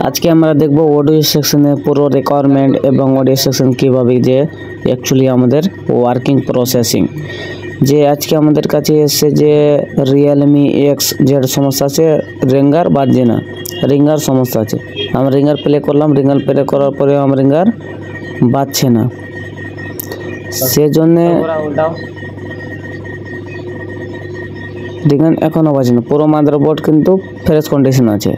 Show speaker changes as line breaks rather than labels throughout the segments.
আজকে আমরা দেখব অডিও সেকশনে পুরো রিকোয়ারমেন্ট এবং অডিও সেকশন কিভাবে যে অ্যাকচুয়ালি আমাদের ওয়ার্কিং প্রসেসিং যে আজকে আমাদের কাছে এসে যে রিয়েলমি এক্স যেটা সমস্যা আছে রিঙ্গার বাজছে না, রিঙ্গার সমস্যা আছে। আমরা রিঙ্গার প্লে করলাম, রিঙ্গার প্লে করার পরে আমার রিঙ্গার বাজছে না, সেজন্য রিঙ্গার এখনও বাজছে না। পুরো মাদারবোর্ড কিন্তু ফ্রেশ কন্ডিশন আছে,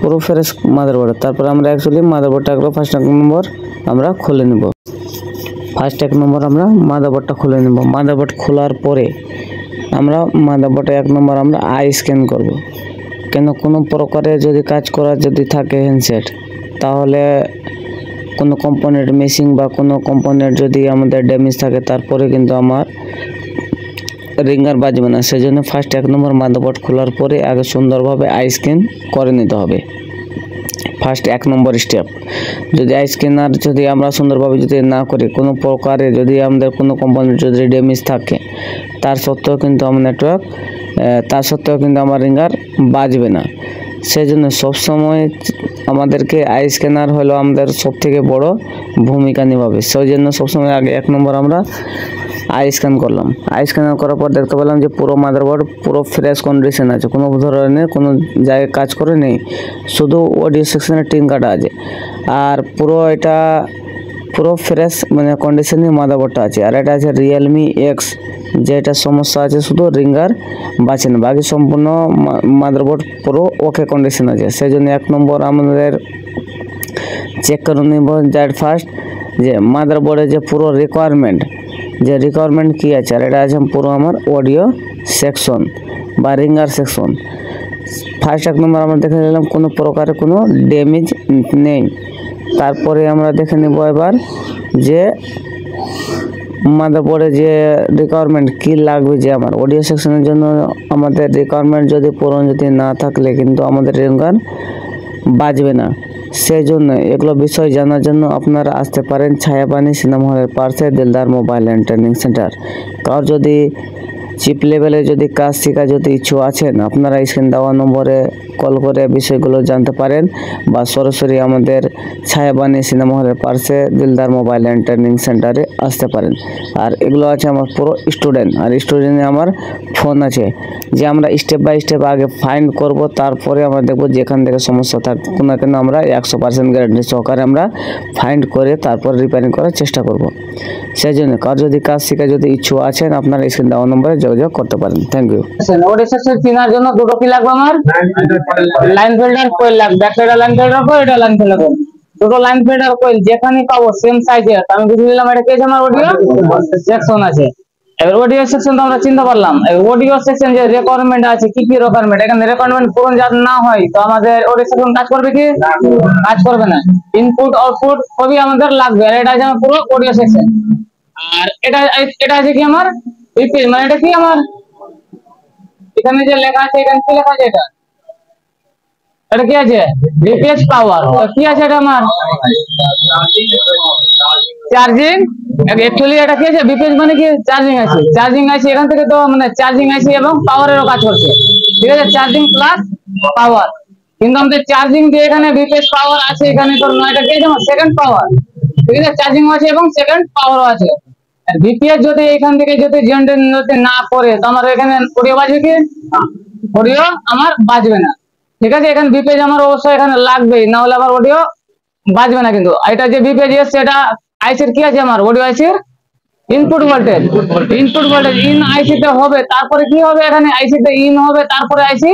পুরো ফ্রেশ মাদারবোর্ড। তারপর আমরা অ্যাকচুয়ালি মাদারবোর্ডটা ফার্স্ট এক নম্বর আমরা খুলে নেব। ফার্স্ট এক নম্বর আমরা মাদারবোর্ডটা খুলে নেব। মাদারবোর্ড খোলার পরে আমরা মাদারবোর্ডে এক নম্বর আমরা আই স্ক্যান করব। কেন কোনো প্রকারে যদি কাজ করা যদি থাকে হ্যান্ডসেট, তাহলে কোনো কম্পোনেন্ট মিসিং বা কোনো কম্পোনেন্ট যদি আমাদের ড্যামেজ থাকে তারপরে কিন্তু আমার রিঙ্গার বাজবে না। সেজন্য ফার্স্ট এক নম্বর মাদারবোর্ড খোলার পরে আগে সুন্দরভাবে আই স্ক্যান করে নিতে হবে। ফার্স্ট এক নম্বর স্টেপ, যদি আই স্ক্যানার যদি আমরা সুন্দরভাবে যদি না করি, কোনো প্রকারে যদি আমাদের কোনো কোম্পানির যদি ড্যামেজ থাকে তার সত্ত্বেও কিন্তু আমার নেটওয়ার্ক আমার রিঙ্গার বাজবে না। সেই জন্য সবসময় আমাদেরকে আই স্ক্যানার হলো আমাদের সবথেকে বড় ভূমিকা নিভাবে। সেই জন্য সবসময় আগে এক নম্বর আমরা আই স্ক্যান করলাম। আই স্ক্যান করার পর দেখতে পেলাম যে পুরো মাদারবোর্ড পুরো ফ্রেশ কন্ডিশন আছে, কোনো ধরনের কোনো জায়গায় কাজ করে নেই, শুধু অডিও সেকশনে টিন কাটা আছে। আর পুরো এটা পুরো ফ্রেশ মানে কন্ডিশনে মাদারবোর্ডটা আছে। আর এটা আছে রিয়েলমি এক্স, যেটা সমস্যা আছে শুধু রিঙ্গার বাঁচে না, বাকি সম্পূর্ণ মাদারবোর্ড পুরো ওকে কন্ডিশন আছে। সেই জন্য এক নম্বর আমাদের চেক করে নিব দ্যাট ফার্স্ট যে মাদারবোর্ডে যে পুরো রিকোয়ারমেন্ট কী আছে। আর এটা আছে পুরো আমার অডিও সেকশন বা রিঙ্গার সেকশন। ফার্স্ট এক নম্বর আমরা দেখে নিলাম কোনো প্রকারে কোনো ড্যামেজ নেই। তারপরে আমরা দেখে নেব এবার যে মাদারবোর্ডে যে রিকোয়ারমেন্ট কী লাগবে, যে আমার অডিও সেকশনের জন্য আমাদের রিকোয়ারমেন্ট যদি পূরণ যদি না থাকলে কিন্তু আমাদের রিঙ্গার বাজবে না। সেই জন্য এগুলো বিষয় জানার জন্য আপনারা আসতে পারেন ছায়াপানি সিনেমা হলের পাশে Dildar mobile and training centre. কারণ যদি চিপ লেভেলে যদি কাজ শেখা যদি ইচ্ছু আছেন, আপনারা স্ক্রিন দেওয়া নম্বরে কল করে বিষয়গুলো জানতে পারেন বা সরাসরি আমাদের ছায়াবানি সিনেমা হলের পাশে দিলদার মোবাইল অ্যান্ড ট্রেনিং সেন্টারে আসতে পারেন। আর এগুলো আছে আমার পুরো স্টুডেন্ট, আর স্টুডেন্টে আমার ফোন আছে, যে আমরা স্টেপ বাই স্টেপ আগে ফাইন্ড করব, তারপরে আমরা দেখব যেখান থেকে সমস্যা থাকুক না কেন আমরা 100% গ্যারান্টি সহকারে আমরা ফাইন্ড করে তারপর রিপেয়ারিং করার চেষ্টা করব। সেই জন্য কার যদি কাজ শেখা যদি ইচ্ছু আছেন, আপনারা স্ক্রিন দেওয়া নম্বরে যোগাযোগ করতে পারেন। Thank you.
অডিও সেকশন চেনার জন্য দুটো কি লাগবে আমার? লাইন ফিল্টার কয়েল লাগবে, একটা লাইন ফিল্টার কয়েল, এটা লাইন ফিল্টার কয়েল, দুটো লাইন ফিল্টার কয়েল যেখানে পাবো সেম সাইজের। আমি বুঝে নিলাম এটা কি আছে আমার অডিও সেকশন আছে। এবার অডিও সেকশন তো আমরা চিনতে পারলাম। অডিও সেকশন যে রিকোয়ারমেন্ট আছে, কি কি রিকোয়ারমেন্ট, এখানে রিকোয়ারমেন্ট পূরণ যাতে না হয় তো আমাদের অডিও সেকশন কাজ করবে কি? কাজ করবে না। ইনপুট আউটপুট সবই আমাদের লাগবে। আর এটা আছে আমার পুরো অডিও সেকশন। আর এটা আছে কি আমার রিপিট, মানে এটা কি আমার এখানে যে লেখা আছে, এখানে কি লেখা আছে, এটা কি আছে? রিপিট পাওয়ার। কি আছে এটা আমার? চার্জিং। অ্যাকচুয়ালি এটা কি আছে? বিপিএস মানে কি? চার্জিং আছে, এখান থেকে তো মানে চার্জিং আছে এবং পাওয়ারেরও কাজ করছে, ঠিক আছে? চার্জিং প্লাস পাওয়ার। কিন্তু আমাদের চার্জিং দিয়ে এখানে বিপিএস পাওয়ার আছে, এখানে তো এটা কি আছে? সেকেন্ড পাওয়ার, ঠিক আছে? চার্জিং আছে এবং সেকেন্ড পাওয়ারও আছে। বিপিএস যদি এখান থেকে যদি জেনারেট যদি না করে তো আমার এখানে অডিও বাজবে কি? অডিও আমার বাজবে না, ঠিক আছে? এখানে বিপিএস আমার অবশ্যই এখানে লাগবেই, না হলে আমার অডিও বাজবে না। কিন্তু এটা যে বিপিএস এসছে এটা আইসির কি আছে আমার? অডিও আইসির ইনপুট ভোল্টেজ ইন আইসিতে হবে, তারপরে কি হবে? এখানে আইসিতে ইন হবে, তারপরে আইসি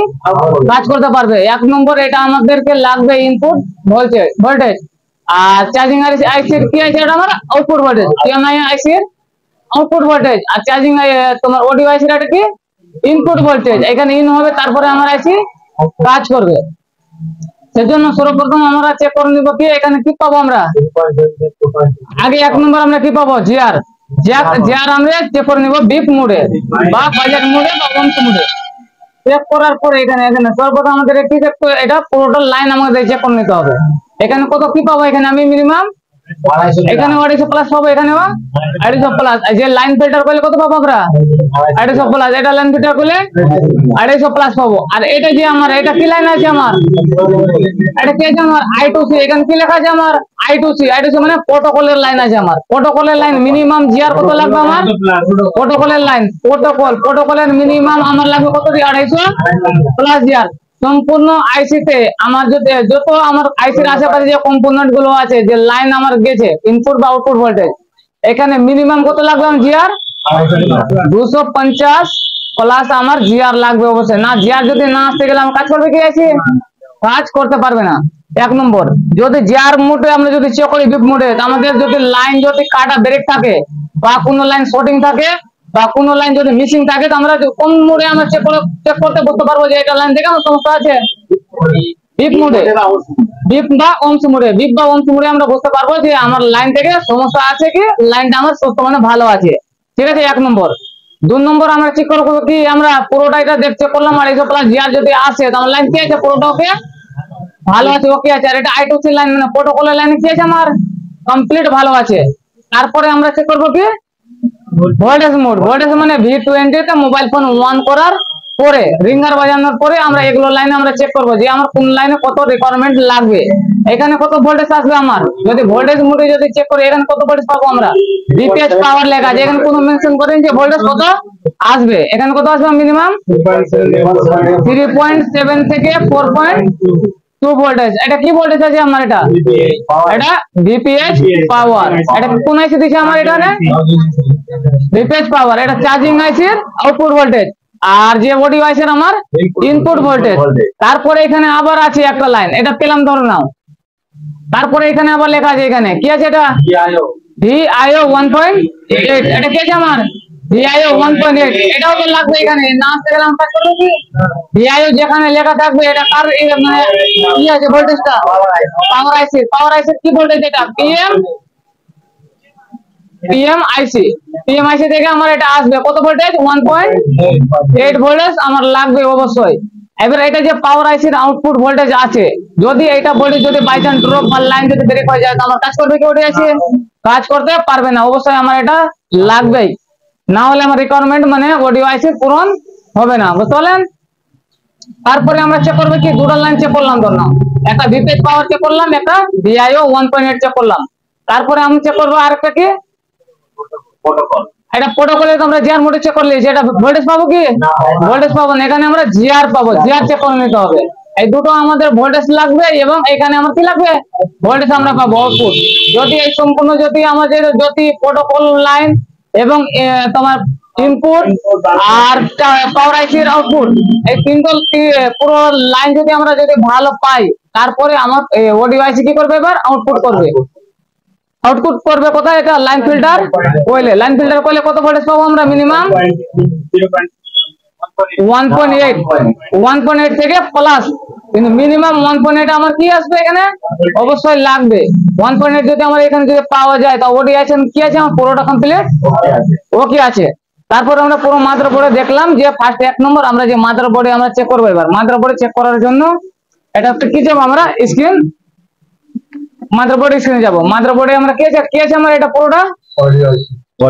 কাজ করতে পারবে। এক নম্বর এটা আমাদেরকে লাগবে ইনপুট ভোল্টেজ। আর চার্জিং আইসির কি আছে? এটা আমার আউটপুট ভোল্টেজ। টিএমআই আইসির আউটপুট ভোল্টেজ, আর চার্জিং তোমার অডিও আইসির এটা কি? Input voltage. এখানে ইন হবে, তারপরে আমার আইসি কাজ করবে। সেজন্য সর্বপ্রথম আমরা চেক করে নিব কি এখানে কি পাবো আমরা। আগে এক নম্বর আমরা কি পাবো? জিআর আমরা চেক করে নিব বিপ মোডে বা বাজেট মোডে বা ওয়ান মোডে। চেক করার পরে এখানে সর্বপ্রথম আমাদের কি চেক করে, এটা পুরোটা লাইন আমাদের চেক করে নিতে হবে। এখানে কত কি পাবো? এখানে আমি মিনিমাম এখানে 250 প্লাস পাবো, এখানে 250 প্লাস। যে লাইন ফিল্টার করলে কত পাবো আমরা? 250 প্লাস। এটা লাইন ফিল্টার করলে 250 প্লাস পাবো। আর এটা যে আমার এটা কি লাইন আছে আমার? এটা কি আছে আমার? I2C। এখানে কি লেখা আছে আমার? I2C। I2C মানে প্রোটোকলের লাইন আছে আমার। প্রোটোকলের লাইন মিনিমাম জিআর কত লাগবে আমার? প্রোটোকলের লাইন প্রোটোকলের মিনিমাম আমার লাগবে কত? 250 প্লাস জিআর। সম্পূর্ণ আইসিতে আমার যত আমার আইসির আশেপাশে যে কম্পোনেন্ট গুলো আছে, যে লাইন আমার গেছে ইনপুট বা আউটপুট ভোল্টেজ, এখানে মিনিমাম কত লাগবে আমার জিআর? 250 প্লাস আমার জিআর লাগবে অবশ্যই। না জিআর যদি না আসতে গেলে আমার কাজ করবে কি আছে? কাজ করতে পারবে না। 1 নম্বর, যদি জিআর মোডে আমরা যদি চেক করি, বিপ মোডে আমাদের যদি লাইন যদি কাটা ব্রেক থাকে বা কোনো লাইন শর্টিং থাকে বা কোনো লাইন যদি মিসিং থাকে, তো আমরা কোন মোডে আমরা চেক করতে বুঝতে পারবো যে এটা লাইন থেকে আমার সমস্যা আছে? বিপ মোডে, বিপ বা ওমস মোডে আমরা বুঝতে পারবো যে আমার লাইন থেকে সমস্যা আছে কি লাইনটা আমার বর্তমানে ভালো আছে। ঠিক আছে, 1 নম্বর। 2 নম্বর আমরা চেক করবো কি, আমরা পুরোটা এটা চেক করলাম 250 প্লাস জিআর যদি আসে তো আমার লাইন কি আছে? পুরোটা ওকে ভালো আছে, ওকে আছে। আর এটা I2C লাইন মানে প্রোটোকলের লাইন কি আছে আমার? কমপ্লিট ভালো আছে। তারপরে আমরা চেক করবো কি ভোল্টেজ মোড। ভোল্টেজ মানে V20 তে মোবাইল ফোন অন করার পরে, রিঙ্গার বাজানোর পরে আমরা এগুলো লাইনে আমরা চেক করবো যে আমার কোন লাইনে কত রিকোয়ারমেন্ট লাগবে, এখানে কত ভোল্টেজ আসবে আমার। যদি ভোল্টেজ মোডে যদি চেক করি, এখানে কত ভোল্টেজ পাবো আমরা? VPH পাওয়ার লেখা আছে, এখানে কোনো মেনশন করেন যে ভোল্টেজ কত আসবে। এখানে কত আসবে? মিনিমাম 3.7 থেকে 4.2 ভোল্টেজ। এটা কি ভোল্টেজ আছে আমার? এটা VPH পাওয়ার। এটা কোন আইসি দিছে আমার? এখানে VPH পাওয়ার। এটা চার্জিং আইসির আউটপুট ভোল্টেজ। আর যে বডি আইসির আমার ইনপুট ভোল্টেজ। তারপরে এখানে আবার আছে একটা লাইন, এটা পেলাম ধরো নাও। তারপরে এখানে আবার লেখা আছে, এখানে কি আছে? এটা VIO 1.8। এটা কি আছে আমার? VIO 1.8। এটাও তো লাগবে এখানে, না আসতে গেলে আমরা কাজ করবো কি? VIO যেখানে লেখা থাকবে এটা কার মানে কি আছে ভোল্টেজটা? পাওয়ার আইসি। পাওয়ার আইসি কি ভোল্টেজ? এটা PMIC থেকে আমার এটা আসবে কত ভোল্টেজ? 1.8 ভোল্টেজ আমার লাগবে অবশ্যই। এবার এটা যে পাওয়ার আইসির আউটপুট ভোল্টেজ আছে, যদি এটা ভোল্টেজ যদি বাই চান্স ড্রপ বা লাইন যদি ব্রেক হয়ে যায় তো আমার কাজ করবে কি? ওটা আছে কাজ করতে পারবে না। অবশ্যই আমার এটা লাগবেই, না হলে আমার রিকোয়ারমেন্ট মানে অডিও আইসি পূরণ হবে না, বুঝতে পারলেন? তারপরে আমরা চেক করবো কি, দুটো লাইন চেক করলাম, ধরলাম একটা VPH পাওয়ার চেক করলাম, একটা VIO 1.8 চেক করলাম। তারপরে আমি চেক করবো আরেকটা কি, এটা প্রোটোকলে আমরা জিআর মোডে চেক করলে যেটা ভোল্টেজ পাবো কি? ভোল্টেজ পাবো না, এখানে আমরা জিআর পাবো। জিআর চেক করে নিতে হবে। এই দুটো আমাদের ভোল্টেজ লাগবে এবং এখানে আমার কি লাগবে? ভোল্টেজ আমরা পাবো আউটপুট। যদি এই সম্পূর্ণ যদি আমাদের যদি প্রোটোকল লাইন এবং তোমার ইনপুট আর পাওয়ার আইসির আউটপুট, এই তিনটো পুরো লাইন যদি আমরা যদি ভালো পাই, তারপরে আমার অডিও আইসি কি করবে? এবার আউটপুট করবে। আউটপুট করবে কোথায়? এটা লাইন ফিল্টার কয়েলে। লাইন ফিল্টার কয়েলে কত ভোল্টেজ পাবো আমরা? মিনিমাম 1.8 থেকে প্লাস, কিন্তু মিনিমাম 1.8 আমার কি আসবে এখানে? অবশ্যই লাগবে 1.8। যদি আমার এখানে যদি পাওয়া যায় তো ওডি আছে কি আছে আমার পুরোটা কমপ্লিট ওকে আছে। তারপর আমরা পুরো মাদারবোর্ডে দেখলাম যে ফার্স্ট 1 নম্বর আমরা যে মাদারবোর্ডে আমরা চেক করবো। এবার মাদারবোর্ডে চেক করার জন্য এটা কি যাব আমরা স্ক্রিন, মাদারবোর্ড স্ক্রিনে যাব। মাদারবোর্ডে আমরা কি আছে আমার? এটা পুরোটা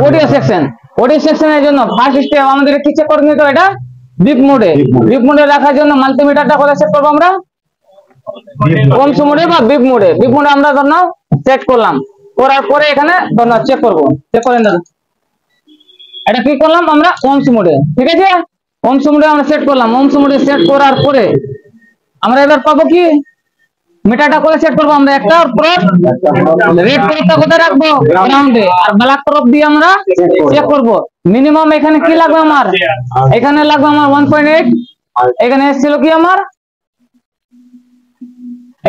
অডিও সেকশন। অডিও সেকশনের জন্য ফার্স্ট স্টেপ আমাদের কি চেক করে নিতে হবে? এটা বিপ মোডে। বিপ মোডে রাখার জন্য মাল্টিমিটারটা কোথায় সেট করব আমরা? ওমস মোডে বা বিপ মোডে। বিপ মোডে আমরা ধরো সেট করলাম, করার পরে এখানে ধরো চেক করব। চেক করেন দাদা, এটা কি করলাম আমরা? ওমস মোডে। ঠিক আছে, ওমস মোডে আমরা সেট করলাম। ওমস মোডে সেট করার পরে আমরা এবার পাবো কি? মিটারটা করে সেট করবো আমরা একটা, রেড তরফটা কোথায় রাখবো? গ্রাউন্ডে। আর ব্ল্যাক তরফ দিয়ে আমরা চেক করবো। মিনিমাম এখানে কি লাগবে আমার? এখানে লাগবে আমার 1.8। এখানে এসেছিল কি আমার?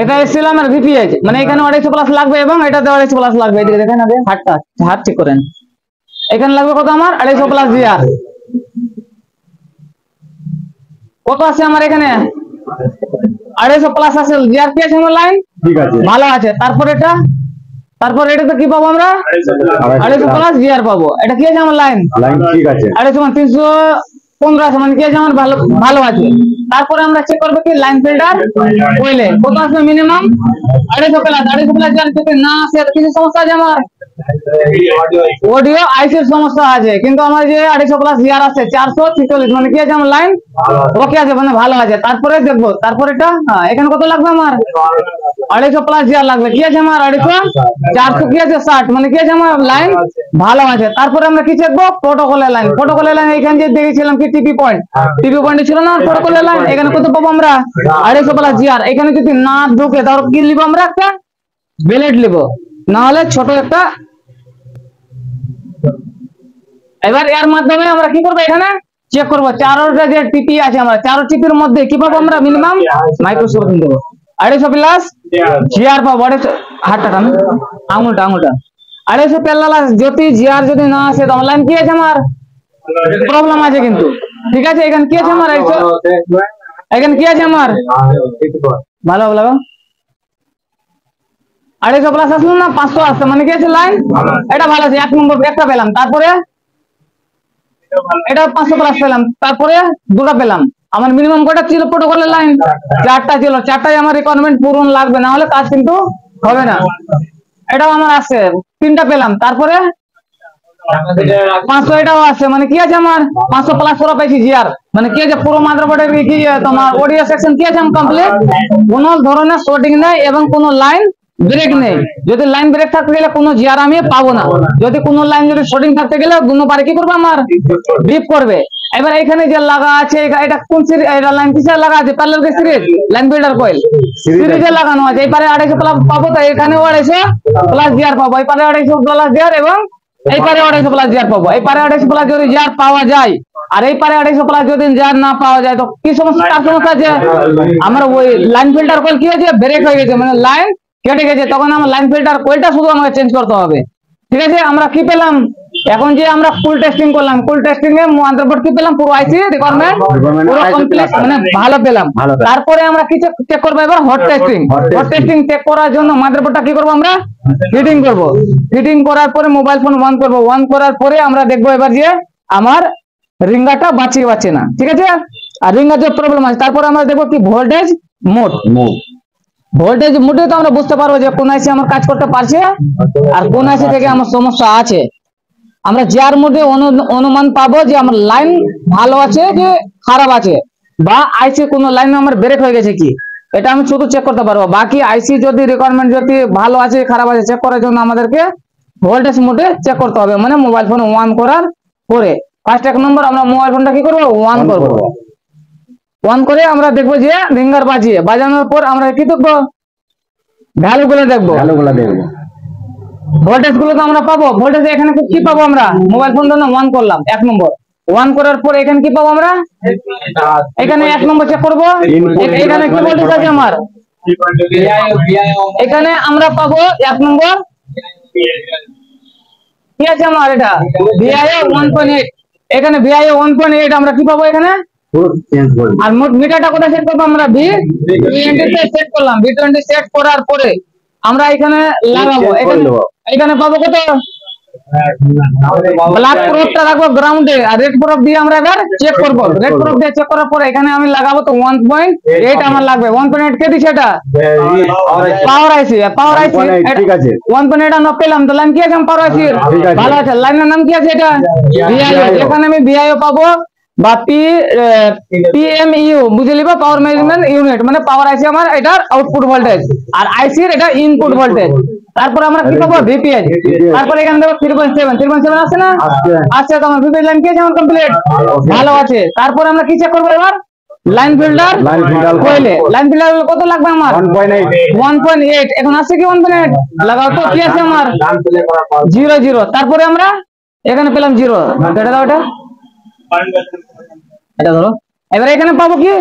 এটা এসেছিল আমার VPH, মানে এখানে 250 প্লাস লাগবে এবং এটাতে 250 প্লাস লাগবে। এদিকে দেখেন আগে হাত চেক করেন। এখানে লাগবে কত আমার? 250 প্লাস জিআর। কত আছে আমার এখানে? 250 প্লাস আছে। জিআর কি আছে আমার? লাইন ঠিক আছে, ভালো আছে। তারপর এটাতে কি পাবো আমরা? 250 প্লাস জিআর পাবো। এটা কি আছে আমার? লাইন ঠিক আছে। 250 300 15 আছে, মানে কি আছে আমার ভালো ভালো আছে। তারপরে আমরা চেক করবো কি লাইন ফিল্টার কইলে কত আসবে মিনিমাম 250 প্লাস যদি না আসে কিছু সমস্যা আছে আমার অডিও আইসির সমস্যা আছে, কিন্তু আমার যে 250 প্লাস জিআর আছে 446, মানে কি আছে আমার লাইন ওকে আছে, মানে ভালো আছে। তারপরে দেখবো তারপরে এটা এখানে কত লাগবে আমার 250 প্লাস জিআর লাগবে, কি আছে আমার 250 400 কি আছে 60, মানে কি আছে আমার লাইন ভালো আছে। তারপরে আমরা কি দেখবো প্রোটোকলের লাইন, প্রোটোকলের লাইন এখানে যে দেখেছিলাম কি টিপি পয়েন্ট ছিল না প্রোটোকলের লাইন, এখানে কত পাবো আমরা 250 প্লাস জিআর। এখানে যদি না ঢুকে তাহলে কি লিব আমরা একটা বেলেট লিব, না হলে ছোট একটা। এবার এর মাধ্যমে আমরা কি করবো এখানে চেক করবো চারোটা যে টিপি আছে, আমরা চারো টিপির মধ্যে কি পাবো আমরা মিনিমাম মাইক্রোসফট দেবো 250 প্লাস জিআর পাবো। হাতটা টান আঙুলটা 250 প্লাস যদি জিআর যদি না আসে তো অনলাইন কি আছে আমার প্রবলেম আছে কিন্তু, ঠিক আছে। এখানে কি আছে আমার এখানে কি আছে আমার ভালো ভালো 250 প্লাস আসলো না 500 আসছে, মানে কি আছে লাইন এটা ভালো আছে, 1 নম্বর একটা পেলাম। তারপরে এটা 500 প্লাস পেলাম, তারপরে দুটো পেলাম। আমার মিনিমাম কয়টা ছিল প্রোটোকলের লাইন 4টা ছিল, 4টাই আমার রিকোয়ারমেন্ট পূরণ লাগবে, না হলে কাজ কিন্তু হবে না। এটাও আমার আছে 3টা পেলাম, তারপরে 500 এটাও আছে, মানে কি আছে আমার 500 প্লাস পুরো পাইছি জিআর, মানে কি আছে পুরো মাদারবোর্ডের কি তোমার অডিও সেকশন কি আছে আমার কমপ্লিট, কোনো ধরনের শর্টিং নেই এবং কোনো লাইন ব্রেক নেই। যদি লাইন ব্রেক থাকতে গেলে কোনো জিআর আমি পাবো না, যদি কোনো লাইন যদি শর্টিং থাকতে গেলে দুনো পারে কি করবে আমার বিপ করবে। এবার এখানে যে লাগা আছে এটা কোন সিরিজ, এটা লাইন কিসের লাগা আছে প্যারালাল কে সিরিজ লাইন ফিল্টার কয়েল সিরিজে লাগানো আছে। এবারে 250 প্লাস পাবো, তো এখানেও 250 প্লাস জিআর পাবো, এবারে 250 প্লাস জিআর এবং এইপারে 250 প্লাস জিআর পাবো। এইপারে 250 প্লাস যদি জিআর পাওয়া যায় আর এইপারে 250 প্লাস যদি জিআর না পাওয়া যায় তো কি সমস্যা, কার সমস্যা আছে আমার ওই লাইন ফিল্টার কয়েল কি হয়েছে ব্রেক হয়ে গেছে, মানে লাইন কেটে গেছে, তখন আমার লাইন ফিল্টার কয়েলটা শুধু আমাকে চেঞ্জ করতে হবে, ঠিক আছে। আমরা কি পেলাম এখন যে আমরা ফুল টেস্টিং করলাম, ফুল টেস্টিং এ মাদারবোর্ড কি পেলাম পুরো আইসি রিকোয়ারমেন্ট পুরো কমপ্লিট মানে ভালো পেলাম। তারপরে আমরা কি চেক করব এবার হট টেস্টিং চেক করার জন্য মাদারবোর্ডটা কি করব আমরা ফিটিং করব, ফিটিং করার পরে মোবাইল ফোন অন করব, অন করার পরে আমরা দেখব এবার যে আমার রিঙ্গারটা বাঁচছে না, ঠিক আছে। আর রিঙ্গার যে প্রবলেম আছে তারপরে আমরা দেখব কি ভোল্টেজ মোড, ভোল্টেজ মোডে তো আমরা বুঝতে পারবো যে কোন আইসি আমার কাজ করতে পারছে আর কোন আইসি থেকে আমার সমস্যা আছে। আমরা যার মধ্যে অনুমান পাবো যে আমার লাইন ভালো আছে যে খারাপ আছে, বা আইসি কোন লাইন আমার ব্রেক হয়ে গেছে কি, এটা আমি শুধু চেক করতে পারবো। বাকি আইসি যদি রিকোয়ারমেন্ট যদি ভালো আছে খারাপ আছে চেক করার জন্য আমাদেরকে ভোল্টেজ মোডে চেক করতে হবে, মানে মোবাইল ফোন অন করার পরে ফার্স্ট 1 নম্বর আমরা মোবাইল ফোনটা কি করবো অন করবো, অন করে আমরা দেখবো যে রিঙ্গার বাজানোর পর আমরা কি দেখবো ভ্যালু গুলো দেখবো, ভোল্টেজ গুলো তো আমরা পাবো। ভোল্টেজ এখানে কি পাবো আমরা মোবাইল ফোন অন করলাম 1 নম্বর, অন করার পর এখানে কি পাবো আমরা এখানে 1 নম্বর চেক করবো, এখানে কি ভোল্টেজ আছে আমার এখানে আমরা পাবো 1 নম্বর কি আছে আমার এটা ভিআইও 1.8, এখানে ভিআইও 1.8 আমরা কি পাবো এখানে। আর মিটারটা কোথায় সেট করবো আমরা V20 তে সেট করলাম, V20 সেট করার পরে আমরা এখানে লাগাবো, এখানে পাবো কত ব্ল্যাক প্রোবটা রাখবো গ্রাউন্ডে, আর রেড প্রোব দিয়ে আমরা এবার চেক করব। রেড প্রোব দিয়ে চেক করার পরে এখানে আমি লাগাবো তো 1.8 আমার লাগবে। 1.8 কে দিছে এটা পাওয়ার আইসি, ঠিক আছে 1.8 আমরা পেলাম, তো লাইন কি আছে পাওয়ার আইসি ভালো আছে। লাইনের নাম কি আছে এটা ভিআইও, এখানে আমি ভিআইও পাবো বা পিএমইউ বুঝে লিবা পাওয়ার ম্যানেজমেন্ট ইউনিট, মানে পাওয়ার আইসি আমার এটার আউটপুট ভোল্টেজ আর আইসির এটা ইনপুট ভোল্টেজ। তারপর আমরা কি পাবো ভিপিএইচ, তারপর এখানে দেখো 3.7 আছে না আচ্ছা, তো আমার ভিপিএইচ লাইন কি আছে আমার কমপ্লিট ভালো আছে। তারপর আমরা কি চেক করবো এবার লাইন ফিল্টার কইলে, লাইন ফিল্টার কত লাগবে আমার 1.8, এখন আছে কি 1.8 লাগাও তো কি আছে আমার 0 তারপরে আমরা এখানে পেলাম 0, এটা দাও এটা ধরো। এবার এখানে পাবো কি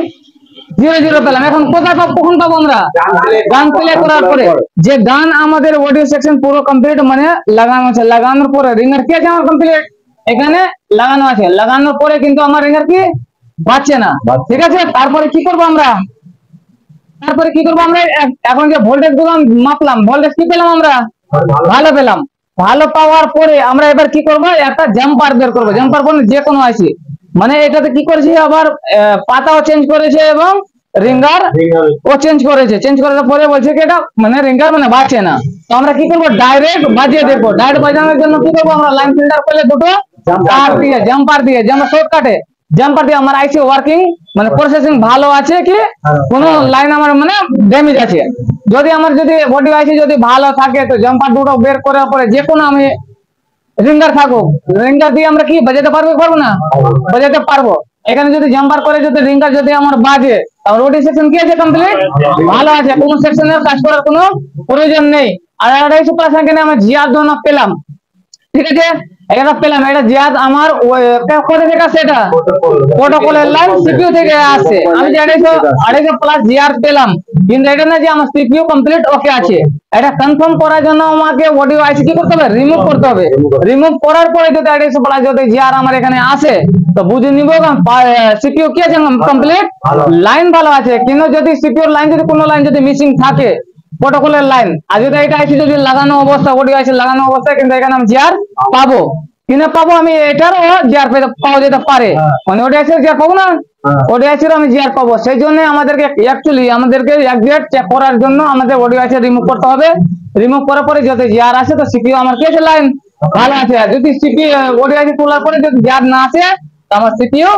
0 পেলাম। এখন কোথায় পাবো কখন পাবো আমরা গান প্লে করার পরে, যে গান আমাদের অডিও সেকশন পুরো কমপ্লিট মানে লাগানো আছে, লাগানোর পরে রিঙ্গার কি আছে আমার কমপ্লিট এখানে লাগানো আছে, লাগানোর পরে কিন্তু আমার রিঙ্গার কি বাজছে না, ঠিক আছে। তারপরে কি করবো আমরা এখন যে ভোল্টেজ গুলো মাপলাম, ভোল্টেজ কি পেলাম আমরা ভালো পেলাম। ভালো পাওয়ার পরে আমরা এবার কি করবো একটা জাম্পার বের করবো, জাম্পার মানে যে কোনো আইসি মানে এটাতে কি করেছে আবার পাতাও চেঞ্জ করেছে এবং রিঙ্গার ও চেঞ্জ করেছে। চেঞ্জ করার পরে বলছে কি এটা মানে রিঙ্গার মানে বাজছে না। তো আমরা কি করবো, ডাইরেক্ট বাজিয়ে দেখবো। ডাইরেক্ট বাজানোর জন্য কি করবো, আমরা লাইন ফিল্টার করলে দুটো তার দিয়ে জাম্পার দিয়ে যেমন শর্টকাটে জাম্পার দিয়ে আমার আইসি ওয়ার্কিং মানে প্রসেসিং ভালো আছে কি কোনো লাইন আমার মানে ড্যামেজ আছে। যদি আমার যদি বডি আইসি যদি ভালো থাকে তো জাম্পার দুটো বের করার পরে যে কোনো আমি রিঙ্গার থাকুক, রিঙ্গার দিয়ে আমরা কি বাজাতে পারবো না, বাজাতে পারবো। এখানে যদি জাম্পার করে যদি রিঙ্গার যদি আমার বাজে তাহলে ওটি সেকশন কি আছে, কমপ্লিট ভালো আছে, কোনো সেকশনের কাজ করার কোনো প্রয়োজন নেই। আর 250 প্লাস এখানে আমরা জিআর জন্য পেলাম, ঠিক আছে, এটা পেলাম। এটা জিআর আমার কোথা থেকে আসে, এটা প্রোটোকলের লাইন সিপিইউ থেকে আসে। আমি যে 250 প্লাস জিআর পেলাম, কিন্তু এটা না যে আমার সিপিইউ কমপ্লিট ওকে আছে। এটা কনফার্ম করার জন্য আমাকে অডিও আইসি কি করতে হবে, রিমুভ করতে হবে। রিমুভ করার পরে যদি 250 প্লাস যদি জিআর আমার এখানে আসে তো বুঝে নিব সিপিইউ কি আছে, কমপ্লিট লাইন ভালো আছে। কিন্তু যদি সিপিইউ লাইন যদি কোনো লাইন যদি মিসিং থাকে প্রোটোকলের লাইন, আর যদি এটা আইসি যদি লাগানো অবস্থা অডিও আইসি লাগানো অবস্থায় কিন্তু এখানে আমি জিআর পাবো কিনা পাবো, আমি এটারও জিআর পাওয়া যেতে পারে, মানে ওডি আইসি জিআর পাবো না, ওডি আইসির আমি জিআর পাবো। সেই জন্য আমাদেরকে অ্যাকচুয়ালি আমাদেরকে এক্সাক্ট চেক করার জন্য আমাদের অডিও আইসি রিমুভ করতে হবে। রিমুভ করার পরে যদি জিআর আসে তো সিপিইউ আমার কি আছে, লাইন ভালো আছে। আর যদি সিপিইউ অডিও আইসি তোলার পরে যদি জিআর না আসে তো আমার সিপিইউ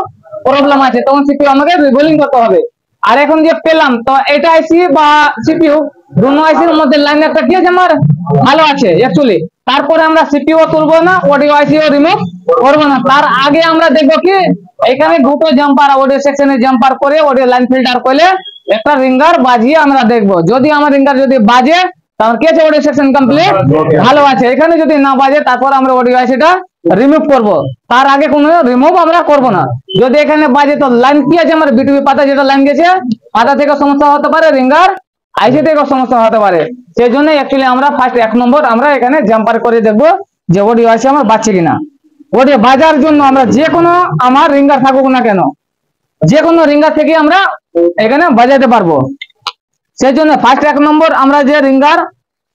প্রবলেম আছে, তখন সিপিইউ আমাকে রিবোলিং করতে হবে। আর এখন যে পেলাম তো এটা আইসি বা সিপিইউ দুটো আইসির মধ্যে লাইন একটা কি আছে আমার ভালো আছে অ্যাকচুয়ালি। তারপরে আমরা সিপিইউ তুলবো না, অডিও আইসিও রিমুভ করবো না। তার আগে আমরা দেখবো কি এখানে দুটো জাম্পার অডিও সেকশনে জাম্পার করে অডিও লাইন ফিল্টার করলে একটা রিঙ্গার বাজিয়ে আমরা দেখবো। যদি আমার রিঙ্গার যদি বাজে তাহলে কি আছে, অডিও সেকশন কমপ্লিট ভালো আছে। এখানে যদি না বাজে তারপর আমরা অডিও আইসিটা রিমুভ করব, তার আগে কোনো রিমুভ আমরা করব না। যদি এখানে বাজে তো লাইন কি আছে আমার বিটুবি পাতা যেটা লাইন গেছে, পাতা থেকে সমস্যা হতে পারে, রিঙ্গার আইসি থেকে সমস্যা হতে পারে। সেই জন্য অ্যাকচুয়ালি আমরা ফার্স্ট 1 নম্বর আমরা এখানে জাম্পার করে দেখবো যে অডিও আইসি আমার বাজছে কিনা। অডিও বাজার জন্য আমরা যে কোনো আমার রিঙ্গার থাকুক না কেন, যে কোনো রিঙ্গার থেকে আমরা এখানে বাজাতে পারবো। সেই জন্য ফার্স্ট 1 নম্বর আমরা যে রিঙ্গার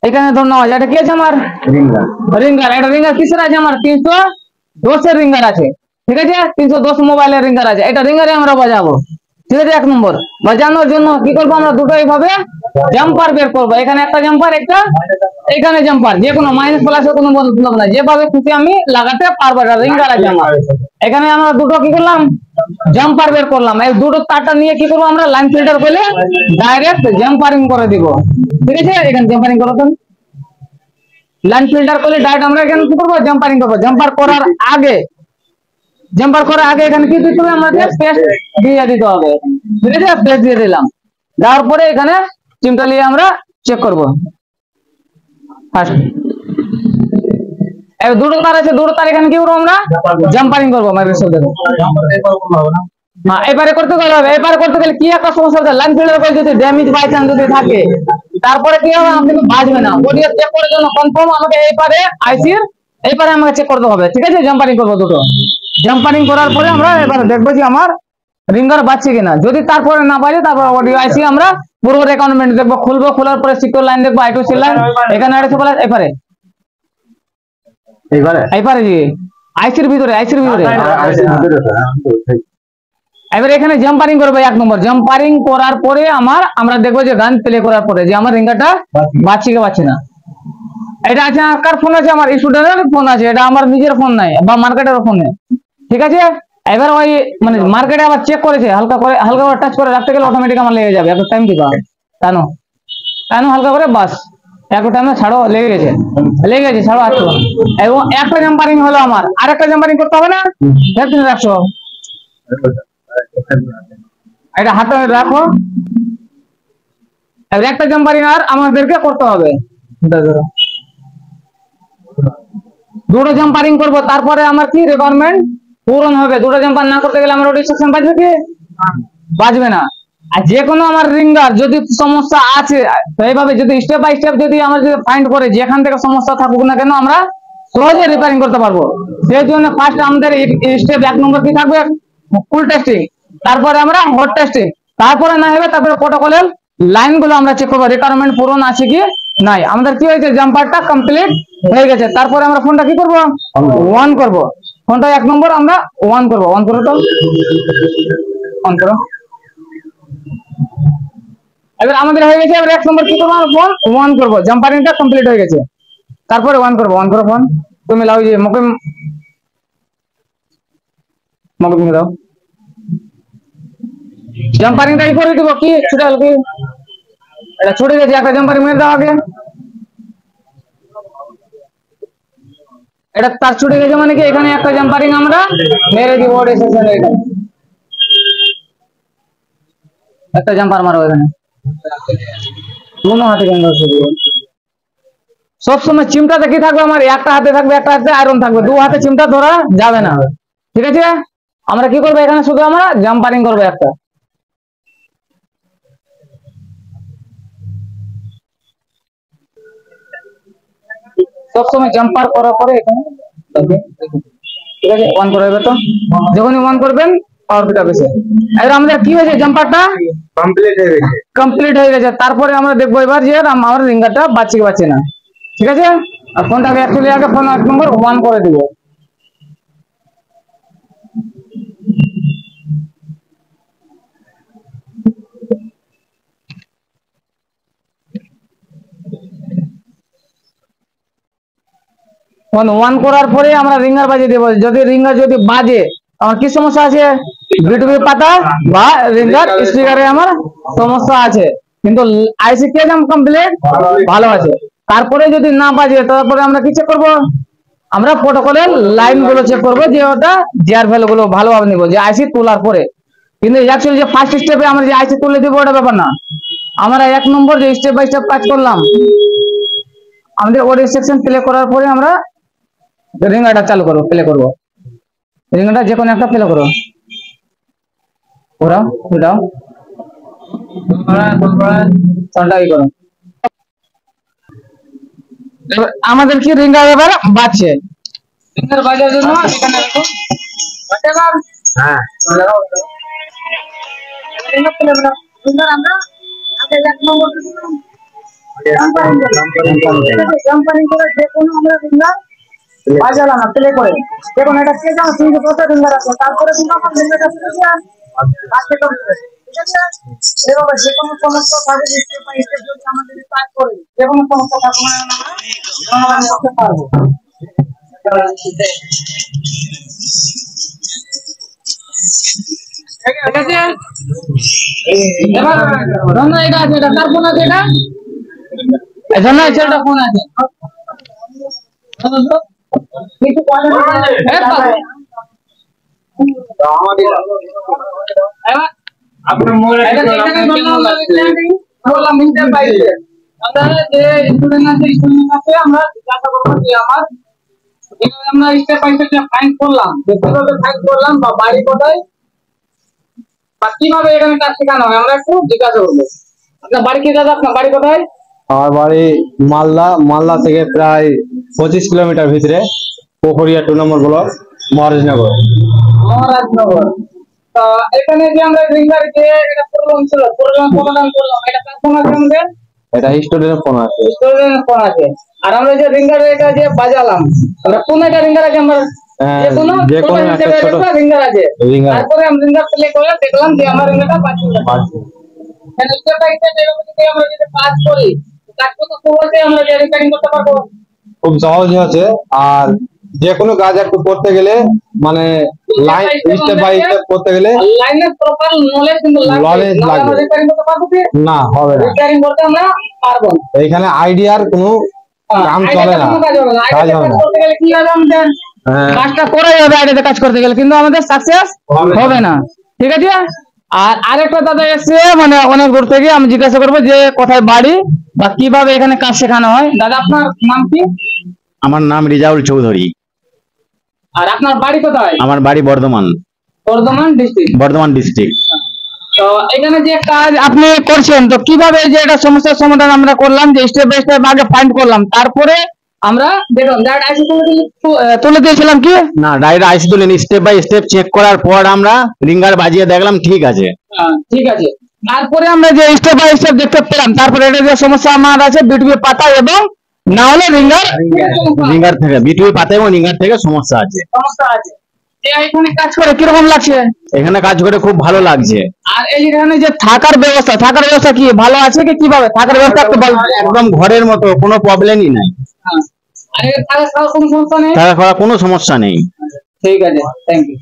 এখানে ধন্যবাদ, এটা কি আছে আমার রিঙ্গার, এটা রিঙ্গার কিসের আছে আমার 310 এর রিঙ্গার আছে, ঠিক আছে, 310 মোবাইলের রিঙ্গার আছে, এটা রিঙ্গারে আমরা বাজাবো, ঠিক আছে। 1 নম্বর বাজানোর জন্য কি করবো, আমরা দুটো এইভাবে জাম্পার বের করবো। এখানে একটা জাম্পার, একটা এখানে জাম্পার, যে কোনো মাইনাস প্লাসের কোনো মতলব না, যেভাবে খুশি আমি লাগাতে পারবো। এটা রিঙ্গার আছে আমার, এখানে আমরা দুটো কি করলাম জাম্পার বের করলাম। এই দুটো তারটা নিয়ে কি করবো, আমরা লাইন ফিল্টার করলে ডাইরেক্ট জাম্পারিং করে দিব, ঠিক আছে। এখানে জাম্পারিং করো তো, লাইন ফিল্টার করলে ডাইরেক্ট আমরা এখানে কি করবো, জাম্পারিং করবো। জাম্পার করার আগে এখানে কি দিতে হবে, আমাদের পেস্ট দিয়ে দিতে হবে, ঠিক আছে। পেস্ট দিয়ে দিলাম, দেওয়ার পরে এখানে চিমটা নিয়ে আমরা চেক করবো। ফার্স্ট দুটো তার আছে, দুটো তার এখানে কি করবো, আমরা জাম্পারিং করবো। হ্যাঁ, এবারে করতে হবে। এবারে করতে গেলে কি একটা সমস্যা হচ্ছে, লাইন ফিল্টার করে যদি ড্যামেজ বাই চান্স যদি থাকে তারপরে কি হবে, আপনি বাজবে না। অডিও চেক করার জন্য কনফার্ম আমাকে এইপারে আইসির এইপারে আমাকে চেক করতে হবে, ঠিক আছে। জাম্পারিং করবো দুটো, জাম্পারিং করার পরে আমরা এবারে দেখবো যে আমার রিঙ্গার বাজছে কিনা। যদি তারপরে না বাজে তারপর অডিও আইসি আমরা পুরো রেকমেন্ড দেখবো, খুলবো, খোলার পরে সিকিউর লাইন দেখবো, I2C লাইন এখানে এইপারে জি আইসির ভিতরে এবার এখানে জাম্পারিং করবো 1 নম্বর। জাম্পারিং করার পরে আমরা দেখবো যে গান প্লে করার পরে যে আমার রিঙ্গারটা বাজছে কি বাজছে না। এটা আছে কার ফোন আছে, আমার স্টুডেন্টের ফোন আছে, এটা আমার নিজের ফোন নাই বা মার্কেটের ফোন নেই, ঠিক আছে। এবার ওই মানে মার্কেটে আবার চেক করেছে, হালকা করে টাচ করে রাখতে গেলে অটোমেটিক আমার লেগে যাবে, একটু টাইম দিতে হবে, টানো হালকা করে, বাস একটু টাইমে ছাড়ো, লেগে গেছে ছাড়ো, আসছো। এবং একটা জাম্পারিং হলো আমার, আর একটা জাম্পারিং করতে হবে না, 100 এটা হাতে রাখো। এবার একটা জাম্পারিং আর আমাদেরকে করতে হবে, দুটো জাম্পারিং করবো, তারপরে আমার কি রিকোয়ারমেন্ট পূরণ হবে। দুটো জাম্পার না করতে গেলে আমার রেজিস্ট্রেশন বাজবে কি, বাজবে না। আর যে কোনো আমার রিঙ্গার যদি সমস্যা আছে তো এইভাবে যদি স্টেপ বাই স্টেপ যদি আমরা যদি ফাইন্ড করে যেখান থেকে সমস্যা থাকুক না কেন আমরা সহজে রিপেয়ারিং করতে পারবো। সেই জন্য ফার্স্ট আমাদের স্টেপ 1 নম্বর কি থাকবে, ফুল টেস্টিং, তারপরে আমরা হট টেস্টিং, তারপরে না হবে তারপরে প্রোটোকলের লাইনগুলো আমরা চেক করবো রিকোয়ারমেন্ট পূরণ আছে কি নাই। আমাদের কি হয়েছে, জাম্পারটা কমপ্লিট হয়ে গেছে, তারপরে আমরা ফোনটা কি করবো, অন করবো। ফোনটা 1 নম্বর আমরা অন করবো। অন করো তো, অন করো। এবার আমাদের হয়ে গেছে। এবার 1 নম্বর কি করবো, ফোন অন করবো। জাম্পারিংটা কমপ্লিট হয়ে গেছে, তারপরে অন করবো। অন করো ফোন, তুমি লাও যে মুখে মুখে দাও। জাম্পারিংটা কি করে দিব, কি ছুটে গেল, কি এটা ছুটে গেছে। একটা জাম্পারিং মেরে দাও আগে। এটা তার ছুটে গেছে মানে কি এখানে একটা জাম্পারিং আমরা মেরে দিব। ওর সেকশনে একটা জাম্পার মারো এখানে, দুনো হাতে কেন দিব। সবসময় চিমটাতে কি থাকবে আমার, একটা হাতে থাকবে, একটা হাতে আয়রন থাকবে, দু হাতে চিমটা ধরা যাবে না। ঠিক আছে, আমরা কি করবো এখানে, শুধু আমরা জাম্পারিং করবো একটা। সবসময় জাম্পার করার পরে এখানে ঠিক আছে অন করে দেবে। তো যখনই অন করবেন পাওয়ার পিক আপ এসে। এবার আমাদের কি হয়েছে, জাম্পারটা কমপ্লিট হয়ে গেছে। তারপরে আমরা দেখবো এবার যে আমার রিঙ্গারটা বাজছে কি বাজছে না। ঠিক আছে, আর ফোনটাকে অ্যাকচুয়ালি আগে ফোন 1 নম্বর অন করে দিব। ফোন অন করার পরে আমরা রিঙ্গার বাজিয়ে দেবো। যদি রিঙ্গার যদি বাজে আমার কি সমস্যা আছে, বিটুবি পাতা বা রিঙ্গার স্পিকারে আমার সমস্যা আছে, কিন্তু আইসি কে দাম কমপ্লিট ভালো আছে। তারপরে যদি না বাজে তারপরে আমরা কি চেক করবো, আমরা প্রোটোকলের লাইন গুলো চেক করবো, যে ওটা জিআর ভ্যালু গুলো ভালোভাবে নিবো, যে আইসি তোলার পরে। কিন্তু অ্যাকচুয়ালি যে ফার্স্ট স্টেপে আমরা যে আইসি তুলে দিব ওটা ব্যাপার না। আমরা 1 নম্বর যে স্টেপ বাই স্টেপ কাজ করলাম, আমাদের ওর ইনস্ট্রাকশন প্লে করার পরে আমরা রিঙ্গারটা চালু করবো, প্লে করবো। রিঙ্গারটা যে কোনো একটা প্লে করো, ঘোরাও ঘুরাও, সাউন্ডটা ই করো। আমাদের কি রিঙ্গার এবার বাজছে, রিঙ্গার বাজার জন্য এখানে রাখো। হ্যাঁ রিঙ্গার প্লে করো। রিঙ্গার আমরা আগে 1 নম্বর জাম্পারিং করে যে কোনো আমরা রিঙ্গার বাজালাম প্লে করে। দেখুন এটা কে জানো, তুমি যে কত রিঙ্গার আছে, তারপরে কিন্তু আমার রিঙ্গারটা শুনেছি আজকে তো ঠিক আছে। এভাবে যে কোনো সমস্ত কাজে স্টেপ বাই স্টেপ যদি আমাদের কাজ করে যে কোনো সমস্যা থাকবে না আমরা করতে পারবো। ঠিক আছে, এবার ধন্য এটা আছে, এটা কার ফোন আছে, এটা ধন্য ছেলেটা ফোন আছে। কিছু আপনার মোবাইল বললাম মিস্টার বাইরে আমরা যে স্টুডেন্ট আছে স্টুডেন্ট আছে আমরা জিজ্ঞাসা করব যে আমার এখানে আমরা স্টেপ বাই স্টেপ ফাইন্ড করলাম, কিভাবে ফাইন্ড করলাম বা বাড়ি কোথায় বা কিভাবে এখানে কাজ শেখানো হয় আমরা একটু জিজ্ঞাসা করব। আপনার বাড়ি কি দাদা, আপনার বাড়ি কোথায়?
আমার বাড়ি মালদা। মালদা থেকে প্রায় 25 কিলোমিটার ভিতরে, পোখরিয়া 2 নম্বর ব্লক, মহারাজনগর।
মহারাজনগর। তো এখানে যে আমরা রিঙ্গার যে এটা প্রবলেম ছিল, প্রবলেম করলাম, এটা কার ফোন আছে আমাদের?
এটা স্টুডেন্টের ফোন আছে।
স্টুডেন্টের ফোন আছে। আর আমরা যে রিঙ্গার এটা যে বাজালাম, আমরা কোন একটা রিঙ্গার আছে, আমরা যে কোনো একটা ছোট রিঙ্গার আছে, তারপরে আমরা রিঙ্গার প্লে করে দেখলাম যে আমার রিঙ্গারটা বাজছে। এখানে স্টেপ বাই স্টেপ যদি আমরা যদি কাজ করি, কাজ করতে সহজে আমরা যে রিপেয়ারিং করতে পারবো,
খুব সহজ আছে। আর যে কোনো কাজ একটু করতে গেলে মানে লাইন স্টেপ বাই স্টেপ করতে গেলে
লাইনের প্রপার নলেজ কিন্তু লাগবে। রিপেয়ারিং করতে পারবো কি
না, হবে না।
রিপেয়ারিং করতে আমরা পারবো না।
এইখানে আইডিয়ার কোনো কাম চলে না, কাজ হবে না।
করতে গেলে কি হবে, আমাদের কাজটা করা যাবে আইডিয়াতে কাজ করতে গেলে, কিন্তু আমাদের সাকসেস হবে না। ঠিক আছে। আর আরেকটা দাদা এসে মানে অনেক দূর থেকে, আমি জিজ্ঞাসা করবো যে কোথায় বাড়ি বা কিভাবে এখানে কাজ শেখানো হয়। দাদা আপনার নাম কি?
আমার নাম রিজাউল চৌধুরী।
আর আপনার বাড়ি কোথায়?
আমার বাড়ি বর্ধমান।
বর্ধমান ডিস্ট্রিক্ট।
বর্ধমান ডিস্ট্রিক্ট।
তো এখানে যে কাজ আপনি করছেন, তো কিভাবে যে এটা সমস্যার সমাধান আমরা করলাম, যে স্টেপ বাই স্টেপ আগে ফাইন্ড করলাম, তারপরে আমরা দেখলাম ডাইরেক্ট আইসি তুলে দিয়েছিলাম কি
না, ডাইরেক্ট আইসি তুলে স্টেপ বাই স্টেপ চেক করার পর আমরা রিঙ্গার বাজিয়ে দেখলাম ঠিক আছে।
ঠিক আছে। তারপরে আমরা যে স্টেপ বাই স্টেপ দেখতে পেলাম, তারপরে এটা যে সমস্যা আমার আছে বিটুবি পাতা এবং না হলে রিঙ্গার
রিঙ্গার থেকে বিটুই পাতে এবং রিঙ্গার থেকে সমস্যা আছে।
সমস্যা আছে। যে এখানে কাজ করে কিরকম লাগছে?
এখানে কাজ করে খুব ভালো লাগছে।
আর এইখানে যে থাকার ব্যবস্থা কি ভালো আছে কি কিভাবে থাকার ব্যবস্থা একটু বল।
একদম ঘরের মতো, কোনো প্রবলেমই নাই,
হ্যাঁ। আর এখানে থাকার কোনো সমস্যা নেই।
থাকা খাওয়া কোনো সমস্যা নেই।
ঠিক আছে, থ্যাংক ইউ।